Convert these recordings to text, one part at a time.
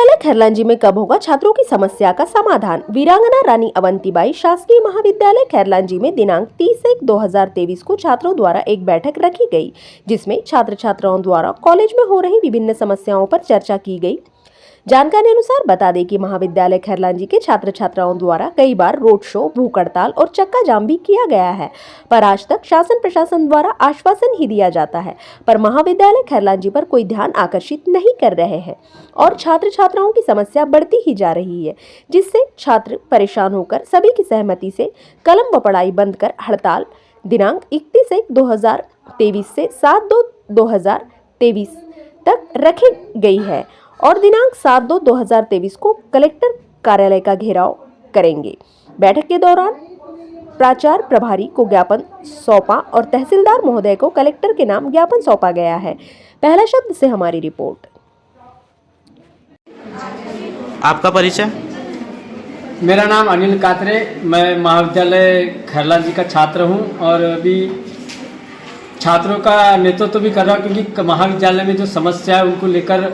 महाविद्यालय खैरलांजी में कब होगा छात्रों की समस्या का समाधान। वीरांगना रानी अवंतीबाई शासकीय महाविद्यालय खैरलांजी में दिनांक 30/1/2023 को छात्रों द्वारा एक बैठक रखी गई, जिसमें छात्र छात्राओं द्वारा कॉलेज में हो रही विभिन्न समस्याओं पर चर्चा की गई। जानकारी अनुसार बता दें कि महाविद्यालय खैरलांजी के छात्र छात्राओं द्वारा कई बार रोड शो, भूख हड़ताल और चक्का जाम भी किया गया है, पर आज तक शासन प्रशासन द्वारा आश्वासन ही दिया जाता है, पर महाविद्यालय खैरलांजी पर कोई ध्यान आकर्षित नहीं कर रहे हैं और छात्र छात्राओं की समस्या बढ़ती ही जा रही है, जिससे छात्र परेशान होकर सभी की सहमति से कलम व पढ़ाई बंद कर हड़ताल दिनांक 31/1/2023 से 7/2/2023 तक रखी गई है और दिनांक 7/2/2023 को कलेक्टर कार्यालय का घेराव करेंगे। बैठक के दौरान प्राचार्य प्रभारी को ज्ञापन सौंपा और तहसीलदार महोदय को कलेक्टर के नाम ज्ञापन सौंपा गया है। पहला शब्द से हमारी रिपोर्ट। आपका परिचय? मेरा नाम अनिल कातरे, मैं महाविद्यालय खैरलांजी का छात्र हूं और अभी छात्रों का नेतृत्व भी कर रहा हूं, क्योंकि महाविद्यालय में जो समस्या है उनको लेकर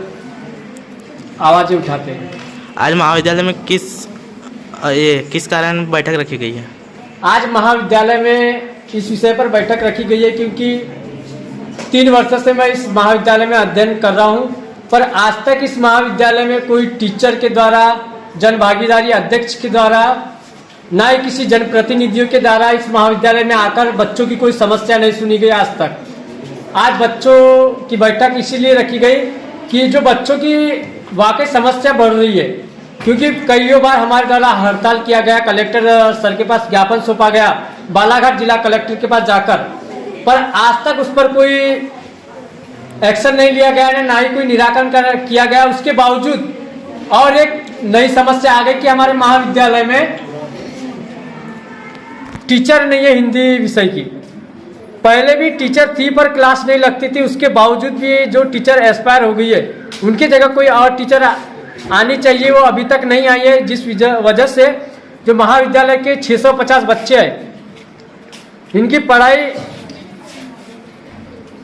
आवाज़ें उठाते हैं। आज महाविद्यालय में किस कारण बैठक रखी गई है? आज महाविद्यालय में इस विषय पर बैठक रखी गई है क्योंकि 3 वर्षों से मैं इस महाविद्यालय में अध्ययन कर रहा हूं, पर आज तक इस महाविद्यालय में कोई टीचर के द्वारा, जन भागीदारी अध्यक्ष के द्वारा, ना ही किसी जनप्रतिनिधियों के द्वारा इस महाविद्यालय में आकर बच्चों की कोई समस्या नहीं सुनी गई आज तक। आज बच्चों की बैठक इसीलिए रखी गई कि जो बच्चों की वाकई समस्या बढ़ रही है, क्योंकि कई बार हमारे द्वारा हड़ताल किया गया, कलेक्टर सर के पास ज्ञापन सौंपा गया, बालाघाट जिला कलेक्टर के पास जाकर, पर आज तक उस पर कोई एक्शन नहीं लिया गया, ना ही कोई निराकरण किया गया। उसके बावजूद और एक नई समस्या आ गई कि हमारे महाविद्यालय में टीचर नहीं है हिंदी विषय की। पहले भी टीचर थी पर क्लास नहीं लगती थी, उसके बावजूद भी जो टीचर एक्सपायर हो गई है, उनकी जगह कोई और टीचर आनी चाहिए, वो अभी तक नहीं आई है, जिस वजह से जो महाविद्यालय के 650 बच्चे हैं, इनकी पढ़ाई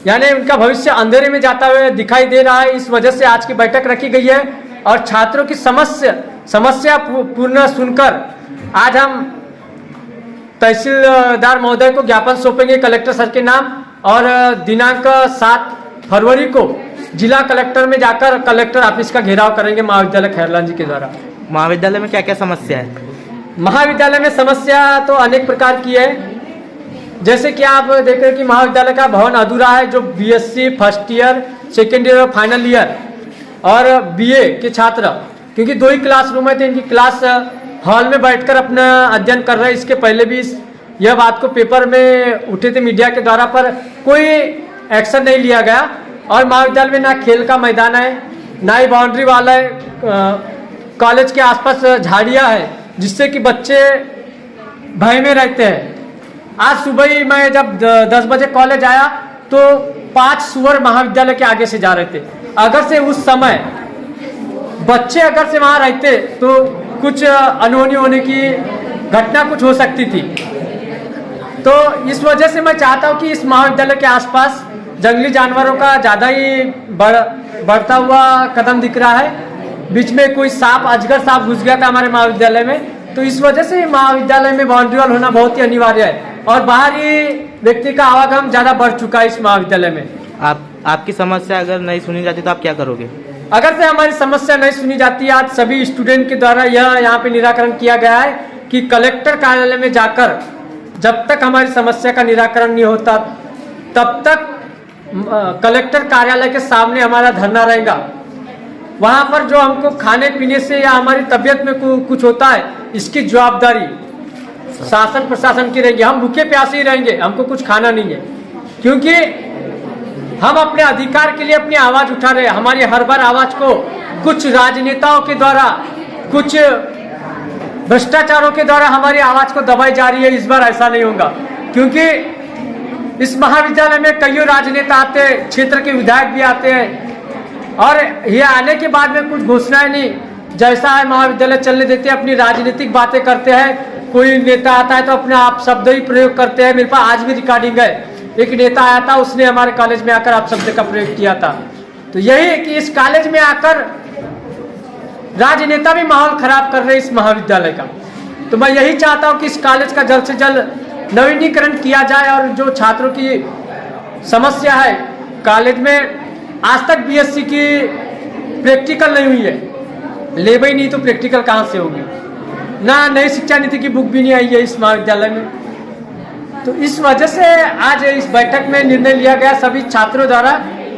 यानी उनका भविष्य अंधेरे में जाता हुआ दिखाई दे रहा है। इस वजह से आज की बैठक रखी गई है और छात्रों की समस्या पूर्ण सुनकर आज हम तहसीलदार महोदय को ज्ञापन सौंपेंगे कलेक्टर सर के नाम, और दिनांक 7 फरवरी को जिला कलेक्टर में जाकर कलेक्टर ऑफिस का घेराव करेंगे महाविद्यालय खैरलांजी के द्वारा। महाविद्यालय में क्या क्या समस्या है? महाविद्यालय में समस्या तो अनेक प्रकार की है, जैसे कि आप देख रहे हैं कि महाविद्यालय का भवन अधूरा है, जो BSc first year, second year और फाइनल ईयर और बीए के छात्र, क्योंकि 2 ही क्लासरूम है तो इनकी क्लास हॉल में बैठकर अपना अध्ययन कर रहे हैं। इसके पहले भी यह बात को पेपर में उठे थे मीडिया के द्वारा, पर कोई एक्शन नहीं लिया गया। और महाविद्यालय में ना खेल का मैदान है, ना ही बाउंड्री वाला है, कॉलेज के आसपास झाड़ियाँ है, जिससे कि बच्चे भय में रहते हैं। आज सुबह ही मैं जब 10 बजे कॉलेज आया तो 5 सुअर महाविद्यालय के आगे से जा रहे थे। अगर से उस समय बच्चे अगर से वहाँ रहते तो कुछ अनहोनी होने की घटना कुछ हो सकती थी। तो इस वजह से मैं चाहता हूँ कि इस महाविद्यालय के आसपास जंगली जानवरों का ज़्यादा ही बढ़ता हुआ कदम दिख रहा है। बीच में कोई सांप, अजगर सांप घुस गया था हमारे महाविद्यालय में, तो इस वजह से महाविद्यालय में बाउंड्री वॉल होना बहुत ही अनिवार्य है और बाहरी व्यक्ति का आवागमन ज़्यादा बढ़ चुका है इस महाविद्यालय में। आपकी समस्या अगर नहीं सुनी जाती तो आप क्या करोगे? अगर से हमारी समस्या नहीं सुनी जाती, आज सभी स्टूडेंट के द्वारा यह यहाँ पे निराकरण किया गया है कि कलेक्टर कार्यालय में जाकर जब तक हमारी समस्या का निराकरण नहीं होता तब तक कलेक्टर कार्यालय के सामने हमारा धरना रहेगा। वहाँ पर जो हमको खाने पीने से या हमारी तबीयत में कुछ होता है, इसकी जवाबदारी शासन प्रशासन की रहेगी। हम भूखे प्यासे ही रहेंगे, हमको कुछ खाना नहीं है, क्योंकि हम अपने अधिकार के लिए अपनी आवाज उठा रहे हैं। हमारी हर बार आवाज को कुछ राजनेताओं के द्वारा, कुछ भ्रष्टाचारों के द्वारा हमारी आवाज को दबाई जा रही है। इस बार ऐसा नहीं होगा, क्योंकि इस महाविद्यालय में कई राजनेता आते हैं, क्षेत्र के विधायक भी आते हैं और ये आने के बाद में कुछ घोषणाएं नहीं, जैसा है महाविद्यालय चलने देते हैं, अपनी राजनीतिक बातें करते हैं। कोई नेता आता है तो अपने आप शब्द ही प्रयोग करते हैं। मेरे पास आज भी रिकॉर्डिंग है, एक नेता आया था, उसने हमारे कॉलेज में आकर आप शब्द का प्रयोग किया था। तो यही है कि इस कॉलेज में आकर राजनेता भी माहौल खराब कर रहे हैं इस महाविद्यालय का। तो मैं यही चाहता हूँ कि इस कॉलेज का जल्द से जल्द नवीनीकरण किया जाए और जो छात्रों की समस्या है, कॉलेज में आज तक बीएससी की प्रैक्टिकल नहीं हुई है, लेब ही नहीं तो प्रैक्टिकल कहाँ से होगी, ना नई शिक्षा नीति की बुक भी नहीं आई है इस महाविद्यालय में। तो इस वजह से आज इस बैठक में निर्णय लिया गया सभी छात्रों द्वारा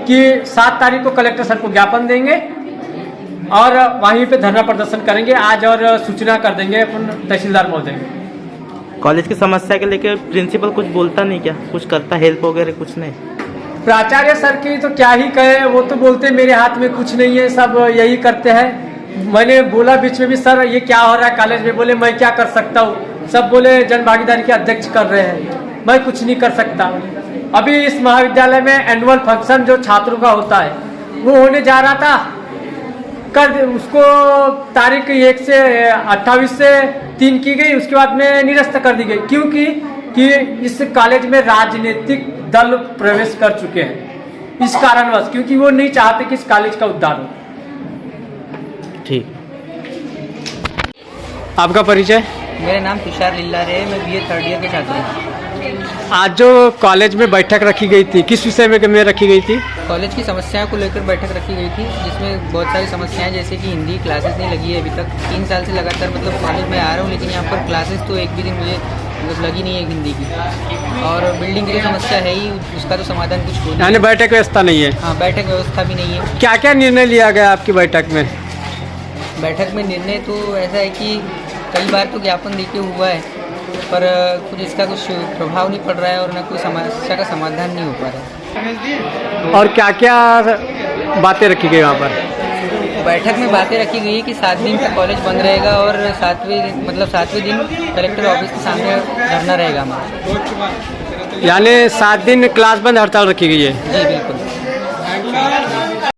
कि 7 तारीख को कलेक्टर सर को ज्ञापन देंगे और वहीं पे धरना प्रदर्शन करेंगे आज, और सूचना कर देंगे अपन तहसीलदार महोदय को। कॉलेज की समस्या के लेके प्रिंसिपल कुछ बोलता नहीं क्या, कुछ करता हेल्प वगैरह कुछ नहीं? प्राचार्य सर की तो क्या ही कहे, वो तो बोलते मेरे हाथ में कुछ नहीं है, सब यही करते हैं। मैंने बोला बीच में भी, सर ये क्या हो रहा है कॉलेज में, बोले मैं क्या कर सकता हूँ, सब बोले जन भागीदारी के अध्यक्ष कर रहे हैं, मैं कुछ नहीं कर सकता। अभी इस महाविद्यालय में एनुअल फंक्शन जो छात्रों का होता है वो होने जा रहा था, कर उसको तारीख 1 से 28 से 3 की गई, उसके बाद में निरस्त कर दी गई, क्योंकि कि इस कॉलेज में राजनीतिक दल प्रवेश कर चुके हैं इस कारणवश, क्योंकि वो नहीं चाहते कि इस कॉलेज का उद्धार हो। ठीक। आपका परिचय? मेरा नाम तुषार लिल्लारे है, मैं बीए 3rd ईयर के छात्र हूँ। आज जो कॉलेज में बैठक रखी गई थी, किस विषय में रखी गई थी? कॉलेज की समस्याओं को लेकर बैठक रखी गई थी, जिसमें बहुत सारी समस्याएं, जैसे कि हिंदी क्लासेस नहीं लगी है अभी तक। 3 साल से लगातार मतलब कॉलेज में आ रहा हूँ, लेकिन यहाँ पर क्लासेस तो एक भी दिन मुझे मतलब लगी नहीं है हिंदी की। और बिल्डिंग की तो समस्या है ही, उसका तो समाधान कुछ हो नहीं। यानी बैठक व्यवस्था नहीं है? हाँ, बैठक व्यवस्था भी नहीं है। क्या क्या निर्णय लिया गया आपकी बैठक में? बैठक में निर्णय तो ऐसा है कि कई बार तो ज्ञापन देके हुआ है, पर कुछ इसका कुछ प्रभाव नहीं पड़ रहा है और न कोई समस्या का समाधान नहीं हो पा रहा है। और क्या क्या बातें रखी गई वहाँ पर? बैठक में बातें रखी गई कि 7 दिन तक कॉलेज बंद रहेगा और 7वें दिन कलेक्टर ऑफिस के सामने धरना रहेगा हमारा। यानी 7 दिन क्लास बंद हड़ताल रखी गई है? जी बिल्कुल।